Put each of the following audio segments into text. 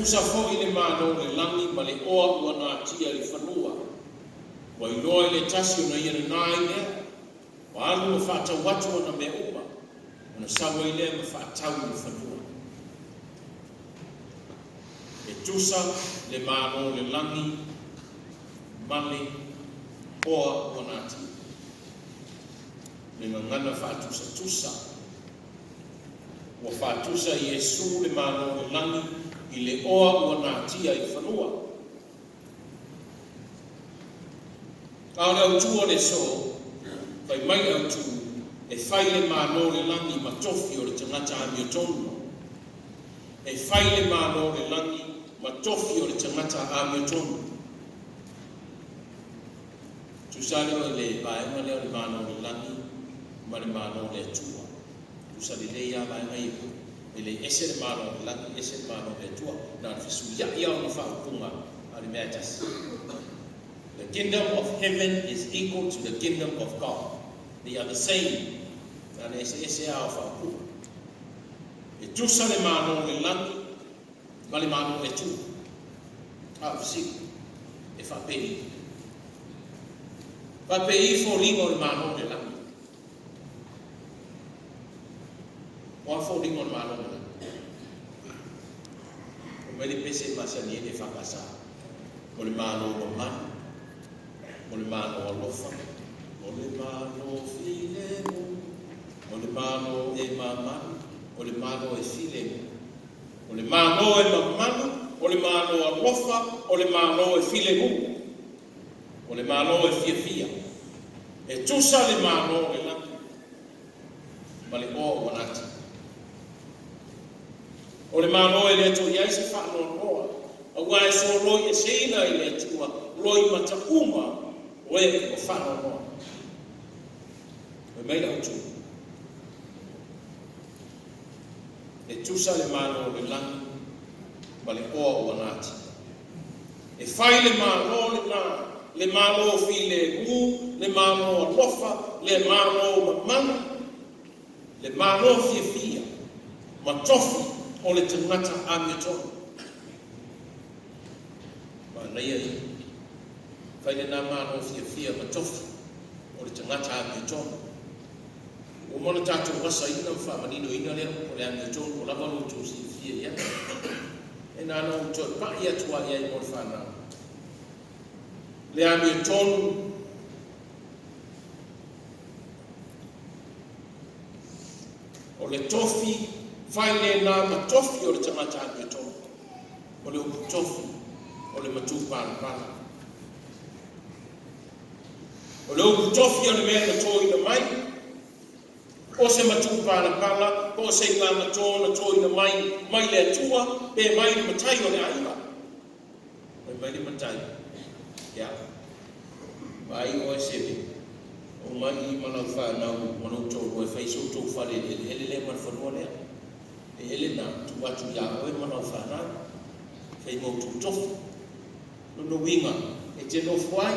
tusa fo'i le mālo le langi ma le oa ua nā tia le whanua. Wa i loa le tasi o na ia le nāi lea, wa alu ma whātau watu o na mea uma, o na sawa i lea ma whātau le whanua. E tusa le mālo le langi ma le oa ua nā tia. Le ngana whātusa tusa. Wa whātusa i Yesu le mālo le langi i le oa ua nā tia i whanua. Ka au tua le so, kai mai au tu, e whai le mālo le langi ma tofi o le tangata a mio tonu. E whai le mālo le langi ma tofi o le tangata a mio tonu. Tusale o le vaenga leo le mālo le langi, ma le mālo le tua. Tusale le ia vaenga ipo. Ele ese le mālo le langi, ese le mālo le tua. Nā fisu ia ia o na whaupunga a le mea tasi. The kingdom of heaven is equal to the kingdom of God. They are the same. Nā ese a o whaupunga. E tusa le mālo le langi, ma le mālo le tua. A fisi, e whapei. Whapei fo ringo le mālo le langi. Wa fo ringo le mālo le langi. O mele pese masani e whakasa. O le mālo o manu. O le mālo o lofa. O le mālo filemu. O le mālo e mamanu. O le mālo e filemu. O le mālo e mamanu. O le mālo o lofa. O le mālo e filemu. O le mālo e fiafia. E tusa le mālo le langi. Ma le o wanati. O le mālo e le ato iai se whaano noa. A wai so roi e seina i le atua. Roi mata uma. O e o whaano noa. O meira o tu. E tusa le mālo le langi. Ma le o wanati. E whai le mālo le nā. Le mālo fi le ngu, le mālo lofa, le mālo mamana, le mālo fia, ma tofi o le tangata a mea tonu. Ma nei ai, whai le nā mālo fia, ma tofi o le tangata a mea tonu. O mona tātou wasa ina whamanino ina leo, o le a mea tonu, o lava lo tūsi fia ia. E nāna o tō pa ia tua ia i mora whanau. Le ame tonu o le tofi fai le nā ma tofi o le tangata ame tonu o le upu tofi o le matu pala o le upu tofi o le mea na toi na mai o se matu pala o se ngā mato na toi na mai le atua pe mai le matai o le aiwa mai le matai ya mai o sebi o mai I mana fa na mo to o fa so to fa le man fa no le ele na tu watu ya o mana fa na fe mo tu to no winga e te no fai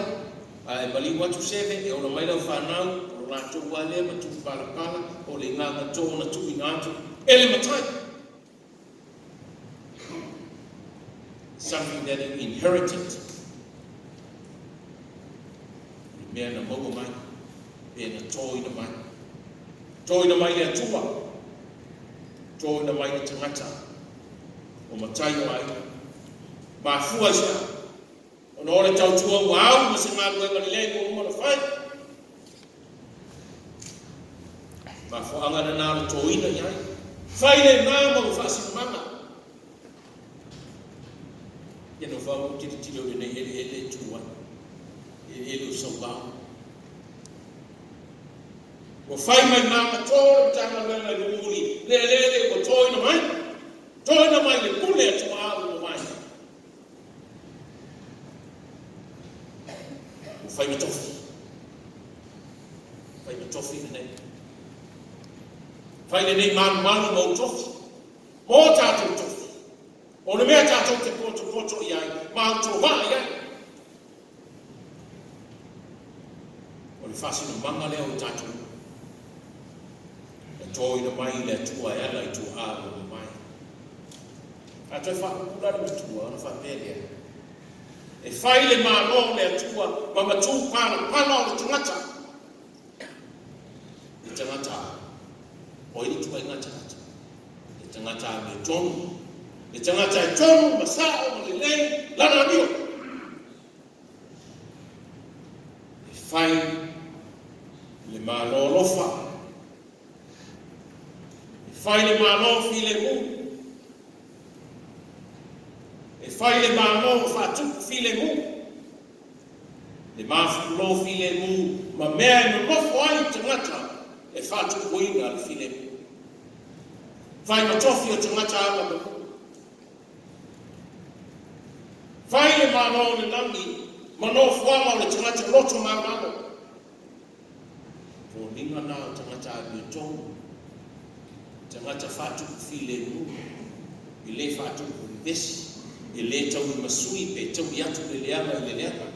ai bali watu sebe e o mai na fa na o la to wale ma tu pala o le nga to na tu ina tu ele matai something that you inherited. Mea na mogo mai, mea na toi na mai. Toi na mai le atua, toi na mai le tangata, o matai o ai. Ma fua sia, o na ore tau tua wau, ma se ngā lue Galilei ko umana whai. Ma fua anga na nāra toi na iai. Whai le nā mau whasi manga. Ia no whau tiri o nei ele tua. Ele o saubau. O whai mai nā matora tanga lena i muri. Le o toi na mai. Toi na mai le pule atua aru o mai. O whai matofi. Whai matofi na nei. Whai na nei manu mau tofi. Mō tātou tofi. O na mea tātou te poto iai. Mau tō wā iai. O le whasi no manga leo o tātou. E toi na mai le atua e ala I tu āro o mai. A toi whakapura le matua, ana whapelea. E whai le mālo le atua, ma matu pāna o le tangata. Le tangata, o i tua inga tangata. Le tangata me tonu. Le tangata e tonu, masao, ma le lei, lana mio. E whai le mālo lofa. E whai le mālo fi le mu. E whai le mālo whātuku fi le mu. Le māwhikulo fi le mu, ma mea e no lofo ai tangata e whātuku inga le fi le mu. Whai matofi o tangata ama ma mu. Whai le mālo le nangi, ma no whanga o le tangata loto māngano. Ko ninga nā o tangata abi o tongu. Tangata whātuku fi le mu, I le whātuku i vesi. E le tau I masui pe tau I atu le leanga I le leanga.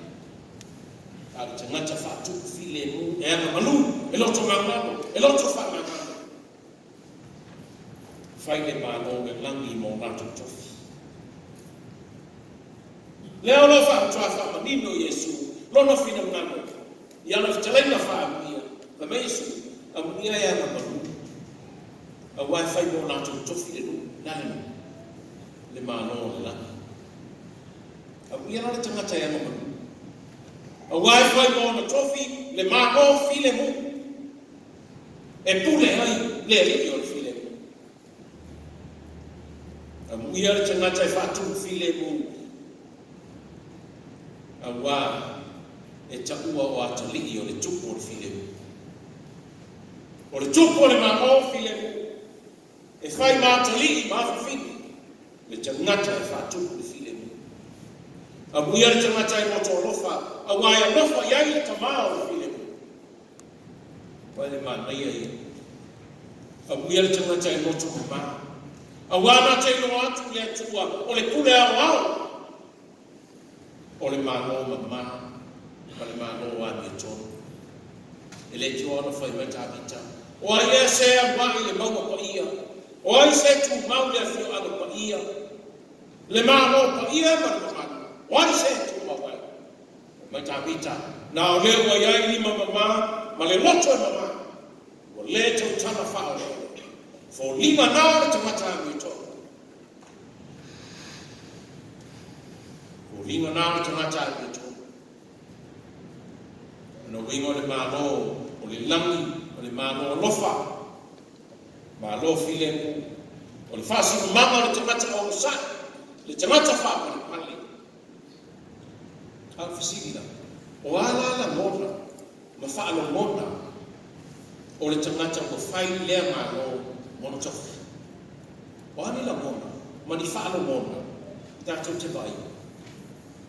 A le tangata whātuku fi le mu, e anga manu, e loto māngano, e loto whamangano. Whai le māno le langi mō nātu tofi. Leo lo whātua whamanino Iesu, lono whina ngano, I ana whitalaina whāmia, ka me Iesu, a munia e anga manu. A wai whai mō nātu tofi le nu, nalenu, le māno le langi. A ia na le tangata e anga manu. A wai whai mō na tofi, le māno fi le mu. E pule ai, le riki o le fi le mu. A ia le tangata e whātuku fi le mu. A wā e taua o atalii o le tupu o le fi le mu. O le tupu o le māno fi le mu. E whai mātalii māwhawhini. Le tangata e whātuku le fi le mu. A muia le tangata e moto lofa, a waia lofa iai le tamao le file mu. Wai le mānaia I. A muia le tangata e moto mama. A wana te ino atu le atua, o le pule au au. O le māno mama, ma le māno wani e tonu. E le tua ona whai mai tāpita. O ai e se a wai le maua pa ia. O ai se tu mau le fio ana pa ia. Le māno pa ia ma le mama. Wai se tu mawai. Mai tāpita. Nā o leo wa iai lima mama, ma le loto e mama. O le tau tana whao leo. Fo lima nao le tamata ami to. Fo lima nao le tamata ami to. No wingo le mālo, o le langi, o le mālo lofa. Mālo file mu. O le whasi mama le tamata o le sa. Le tamata whao le pali. Au fisigina. O ala la mona, ma whaalo mona. O le tangata o whai lea mālo mona tofi. O ani la mona, ma ni whaalo mona. Tātou te vai.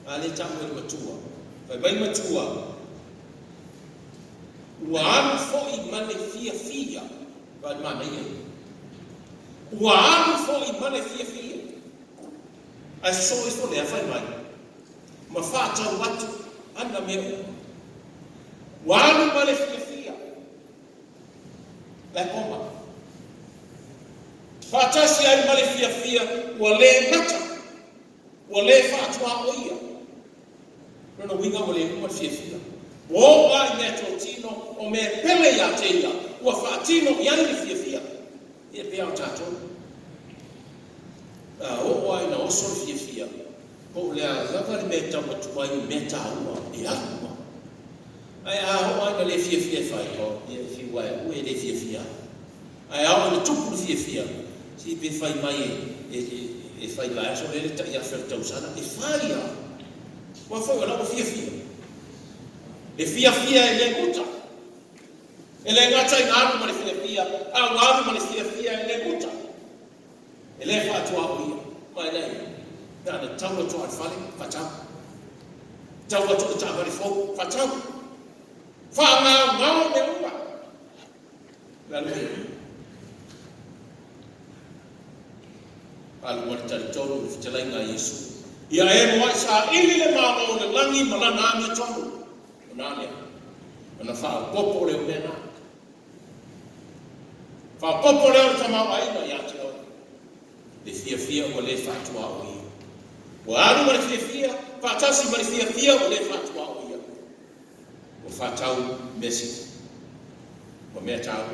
A le tāu e matua. Vai mai matua. Ua anu fōi mane fia fia. Vai mana ia. Ua anu fōi mane fia fia. Ai so i fo lea whai mai. Ma whātau watu, ana mea ua. Wānu male fia fia. Lai koma. Whātasi ai male fia fia, ua le mata. Ua le whātua o ia. Rona winga ua le uma fia fia. O ai mea tō tino, o mea pele ia teia. Ua whātino i ani fia fia. Ia pia o tātou. O ai na oso fia fia. Ko le lava le meta o tuai meta ua e akua. Ai a ai le fia fia fai ko e fi wai o e le fia fia. Ai a le tupu fia fia. Si pe fai mai e fai mai so le ta ia fer tau sana e fai a. Wa foi la fia fia. E fia fia e le muta. E le ngata i ngāru ma le fia fia. A ngāru ma le fia fia e le muta. E le fa tua o ia. Mai nei. Nā taua toa whale, whatau. Taua toa tāwari fōu, whatau. Whāngau ngau me ua. Nā lui. Alu wari tari tonu, whitalai ngā Iesu. Ia e moai sa ili le mālo le langi malana ame tonu. O nā lea. Ona whao popo leo mena. Whao popo leo tamau aina i ate o. le fia o le fatua o ia. O alu ma le fia, fatasi ma le fia o le fatua o ia. O fatau mesi. O mea tau.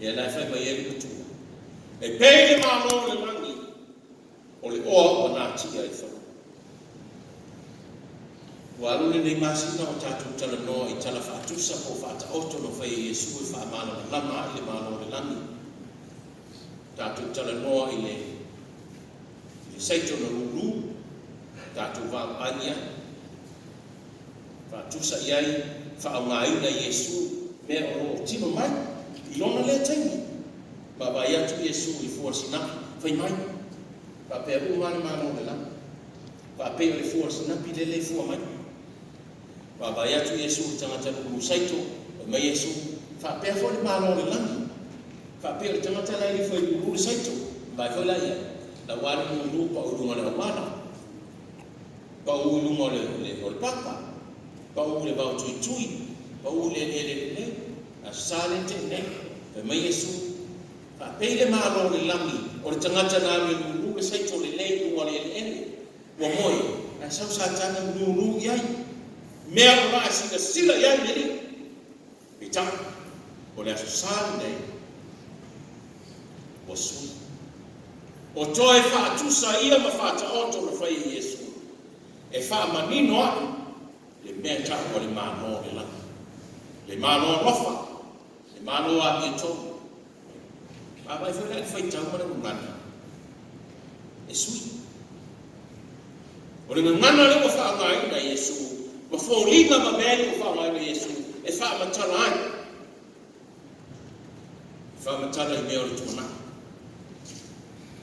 Ia lai fai mai ele kutua. E pei le malo le langi. O le oa o nā tia i whanu. O alu le nei masina o tātou tala noa i tala whaatusa po whaata oto no whai Iesu i whaamana na lama i le malo le langi. Tātou tala noa i le saito na ruru. Tātou wā ania. Whaatusa iai whaongaina Iesu mea o tino mai. I lona le taimi. Ma vai atu Iesu i fua sinapi. Whai mai. Pa pea umane malo le langi. Pa pea le fua sinapi le fua mai. Wa vai atu Iesu tangata ku saito mai Iesu fa pe fo le malo le langi fa pe le tangata lai fo ku saito vai fo lai la wala mu pa u ngona wana pa u ngona le papa pa u le ba tui pa u le a salente ne mai Iesu fa pe le malo le langi o le tangata na le ku saito le le ngona le wa moi a sa tana nu yai mea o maa sila iai neri. Pita, o le aso sāli nei, o sui. O toe whaatusa ia ma whaata oto na whai Iesu. E wha manino ai, le mea tau o le māno le langa. Le māno rofa, le māno a i tō. A vai whai whai tau mana ngana. E sui. O le ngana le o whaangai na Iesu. Ma fōlina ma mea o whaongai na Iesu, e whaamatala ai. Whaamatala i mea o le tōna.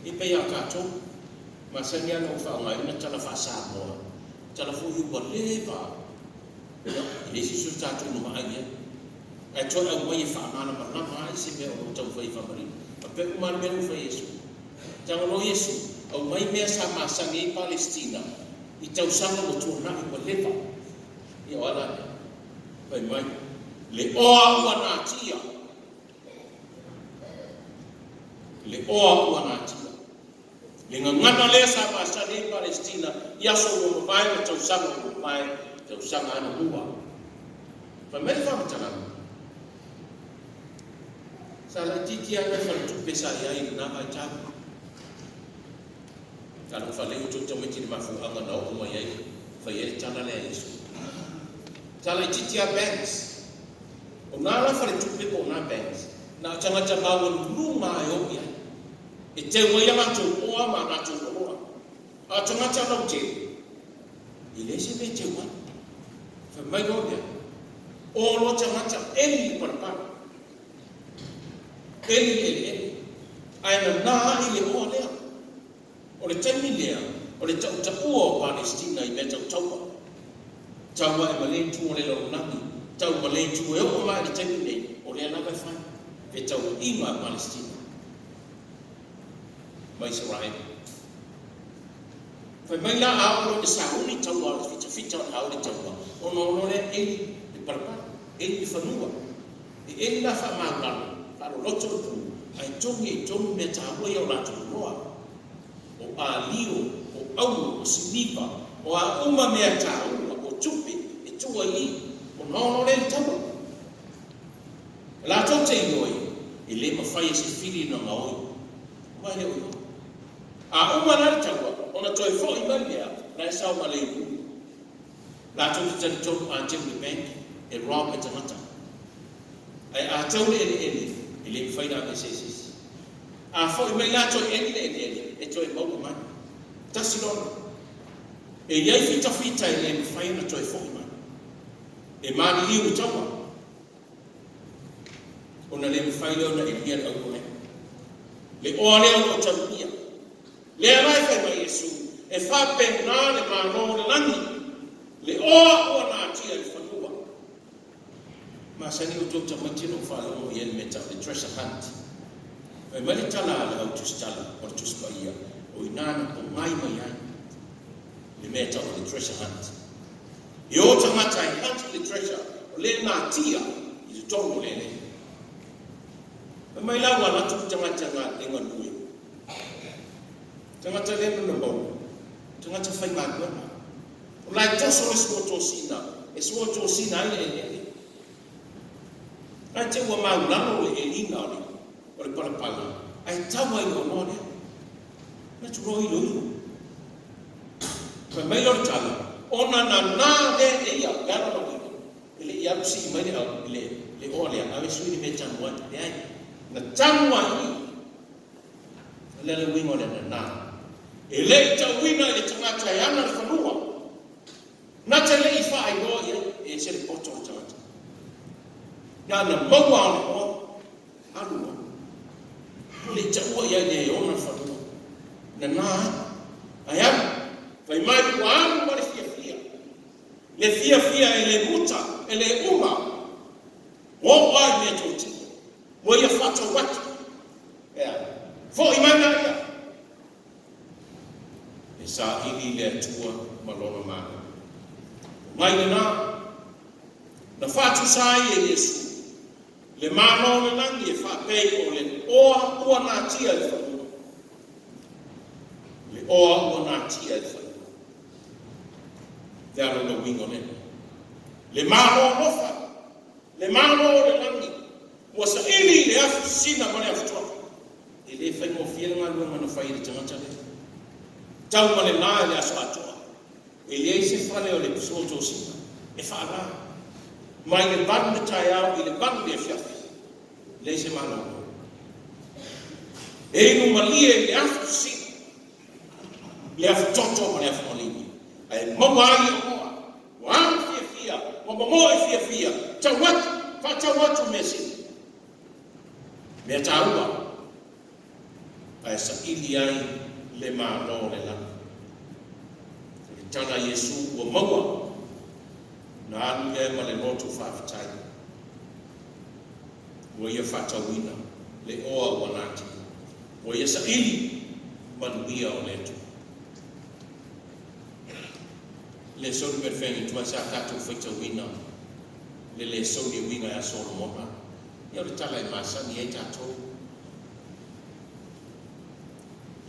I pei a kātou, ma sani ana o whaongai na tala whaasā moa. Tala fōhi ua lewa. I lesi su tātou no maai e. E toi au mai e whaamana ma nama ai se mea o tau whai whamari. Ma pe umana mea o whai Iesu. Tanga no Iesu, au mai mea sa maasangi i Palestina. I tau sanga o tōna i ua lewa. Ia wala pai mai le oa ua nā tia le oa ua nā tia le ngangana lea sa pasane i Palestina ia so ua mai o tau sanga ua mai tau sanga ana hua pai mai whamatana sa la tiki ana whantupe sa iai na mai tāku kano whale uto tamitini mafu anga na o mai iai whai ere tana lea Iesu tala i titia banks. O nā la whare tupe ko nā banks. Nā tangata maua luma e o ia. E te wai ama tō oa ma nā tō oa. A tangata nau te. I lese me te wai. Wha mai o ia. O lo tangata eni parapara. Eni. Aina nā i le oa lea. O le taimi lea. O le tau ta ua o Palestina i me tau taupa. Tau wa e malei tu o le lau nami. Tau malei tu e o mai le temi nei. O le anaka whai. Pe tau ima Palestina. Ma Israel. Whai mai la aolo e sauni tau wa fita au le tau wa. Ono le eni le parapara. Eni le whanua. E eni la wha maangalo. Karo loto le pu. Ai tongi me tāua i au lato roa. O a lio, o au, o sinipa. O a uma mea tāua. Tupe, e tua i, o nono le taua. La tau te ioi, e le mawhai e se whiri na maoi. Mai le oi. A umana le taua, ona toi fo i mai lea, na e sao ma le iu. La tau te tani tonu a teu le bank, e rob e tangata. A tau le e le mawhai na me se. A fo i mai la toi e toi mau mai. Tasi lona. E iai fita e le mawhai na toi fōi mai. E mani liu taua. Ona le mawhai leo na e lia au kone. Le oa leo o tarunia. Le arai whai mai Iesu. E whape nā le māno le langi. Le oa ua nā tia i whanua. Ma sani o tō tamatino whālo i eni meta le treasure hunt. E mali tala le au tustala o tuspa ia. O inana o mai mai ai. Le meta o le treasure hunt. I o tangata i hunt le treasure, o le nā tia, i te tono le ne. E mai lau ana tu tangata ngā inga nui. Tangata le no mo. Tangata fai ma ko. Lai toso le so tosina. E so tosina le. Ai te wa mau lano le elina le. O le pala. Ai tawa i no ne. Na tu roi lo. Mai lo tala. Ona na le e ya gara lo. Ele ia si mai le ole ave sui me tanwa le ai. Na tanwa i. Le wingo le na. Ele ta wina le tangata yana le fanua. Na te le ifa ai go e se le poto tangata. Na mawa o alua. Le tawa ya le ona fanua. Na aya vai mai ko anu ma le fia. Le fia e le muta e le uma. Wo wa me toti. Wo ia fata wat. Ya. Fo imana ia. Sa ini le tua malona mana. Mai na fatu sai e Yesu. Le malona nangi e fa pei o le oa na tia le fa. Le oa na tia le fa. Dalo no wingo ne. Le malona fa. Le malona le nangi. Wa sa ini le afu sina mane afu tua. Ele fa mo fiel nga lu mana fa ile tangata le. Tau male na le aso atoa. Ele se fale o le pisoto sina. E fala. Mai le bande tai au le bande e fiafi. Le se mana. E no malie le afu sina. Le afu toto male afu malini. Ai mawai o moa. Wang fia. Mo e fia. Tawat. Fa tawatu mesi. Me taua. Ai sa ili ai le malo le la. Tana Yesu o maua. Na anu le ma le lotu whaafitai. Wa ia whatawina. Le oa wanati. Wa ia sa ili manuia o letu. Le sori merfengi tua sa katu whaitawina. Le sori winga ya Solomona. Ia le tala i masani e tatou.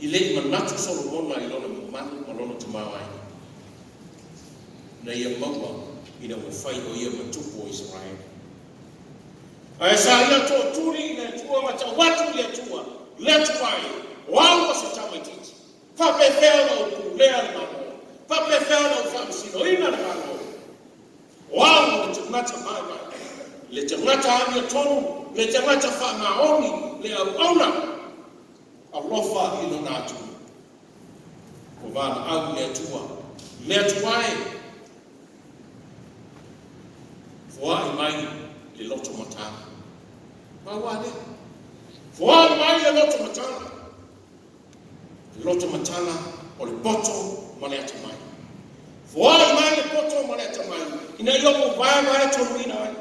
I le manatu Solomona i lona manu ma lona tumawai. Na ia maua i na whai o ia matupu o Israel. Ai sa ia tō turi i na tua mata watu ia tua. Le tuai. Wau o se tamaititi. Pape whea o ku lea le mano. Pape whea o whamsino ina le mano. Wau o le tangata mai. Le tangata amia tonu. Le tangata whamaoni. Le au auna. Alofa i no natu. Ko vana au le tua. Le tuai. Fua i mai le loto matana. Mawade. Fua i mai le loto matana. Le loto matana o le poto ma le atamai. Fua i mai le poto ma le atamai. Ina yongo vai tonu ina ai.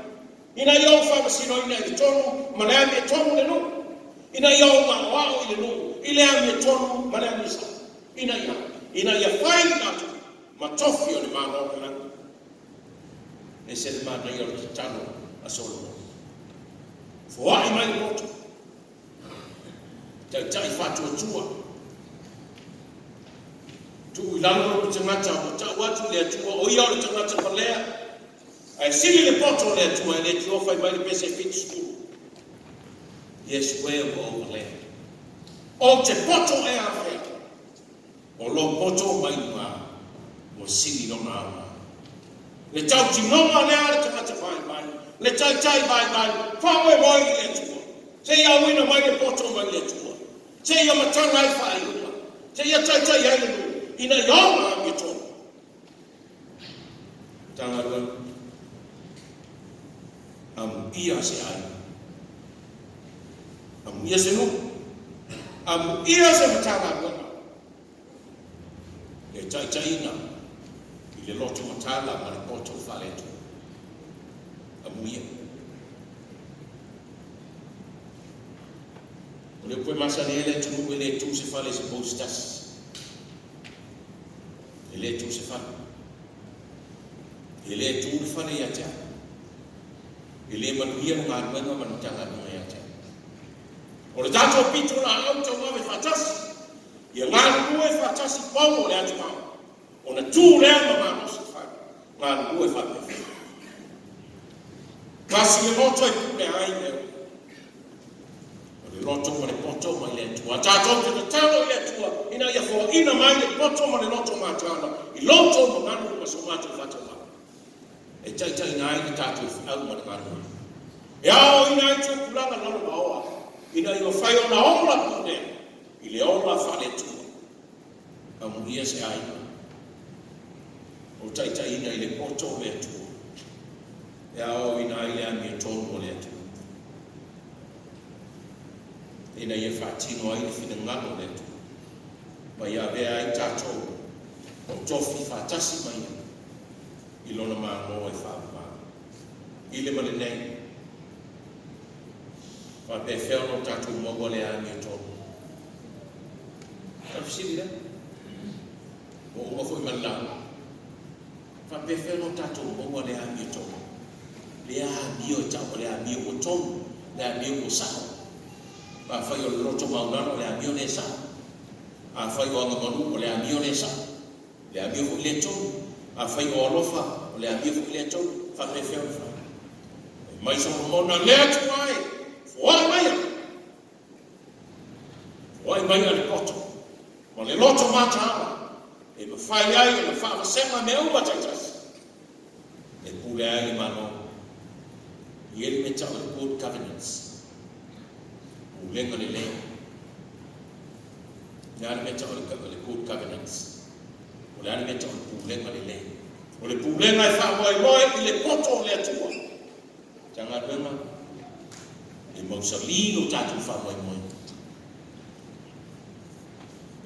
Ina yongo whamasino ina i tonu ma le ame tonu le no. Ina yongo wao i le no. Ile ame tonu ma le ame sa. Ina ia whai natu. Ma tofi o le mana o le langi. E se le mana i o le tano a Solomon. Fua i mai le moto. Tai whatua tua. Tu i lango o tangata o ta watu le atua. O ia o le tangata palea. Ai sili le poto le atua. E le tio whai mai le pese fit school. Yes, where o o le. O te poto e a whea. O lo poto mai ma. Mo sili no na ama. Le tau tinoma le ale tangata mai. Le tai mai. Whawe moi le tua. Se ia wina mai le poto mai le tua. Se ia matanga i whae ua. Se ia tai ai le nui. Ina yauma me tonu. Tanga rua. Amu ia se ai. Amu ia se nu. Amu ia se matanga rua. Le tai ina. I le loto matala ma le poto whaletu. Amu ia. O le koe masa le ele tunu e le tu se whale se postas. Ele tu se fala. Ele tu le fala ia tia. Ele manuia ngā ruenga manutanga nunga ia tia. O le tātou pitu la au tau mawe whatasi. Ia ngā lue whatasi pau o le atu mau. O na tū lea ma ngā nosi whai. Ngā lue whapewe. Kasi le loto e pune ai leo. O le loto ma le poto ma le atua. Tātou te talo i le atua. Ina ia fo ina mai le poto ma le loto ma tana. I loto ma nganu ma so matu whatama. E tai nai le tātou au ma le nganu. E ao ina i tū kulanga lalo ma oa. Ina i o whai o na ola pune. I le ola whale tua. A muia se aina. O tai ina i le poto le atua. E ao ina i le ami e tonu o le atua. Ina ia whatino ai le whina ngano le atua. Ma ia vea ai tātou. O tofi whatasi mai. I lona maa noa e whaama. I le mane nei. Wa pe feo no tātou mogo le ami e tonu. Ka fisiri le? O unga foi malanga. Fa pe feo no tātou mogo le ami e tonu. Le ami o tau, le ami o tonu, le ami o sao. Fa fai o loto maunano, le ami o le sao. A fai o anga manu, le ami o le sao. Le ami o le tonu. A fai o alofa, le ami o le tonu. Fa pe feo fa. Mai so mona le atu mai. Fuai mai. Fuai mai le poto. Ma le loto mata. E me fai ai, e me fa sema me ua taitas. E pule ai mano. Ieri me tau le good governance. Ulenga le leo. Iari me tau le good governance. Uleani me tau le pulenga le leo. O le pulenga e wha moe i le poto le atua. Tanga ruenga. E mausalino tātou wha moe.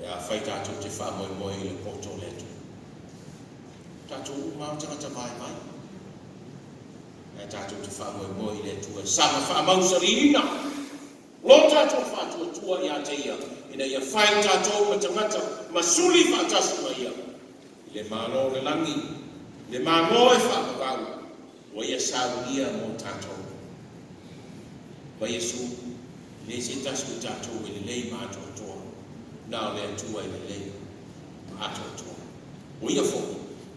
E a whai tātou te wha moe i le poto le atua. Tātou mau tangata mai. E tātou te wha moe i le atua. Sama wha mausalina. Lo tātou wha tua i a te ia. Ina ia whai tātou ma tangata masuli wha tasi mai ia. Le mano le langi. Le mano e wha kakau. Wa ia sauria mo tātou. Wa Yesu, le se tasu tātou e le lei mātou toa. Nā le atua e le lei mātou toa. O ia fo,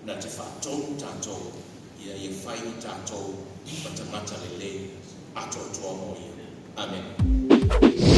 na te whātonu tātou, ia ia whai tātou, ma te mata le lei, ato toa mo ia. Amen.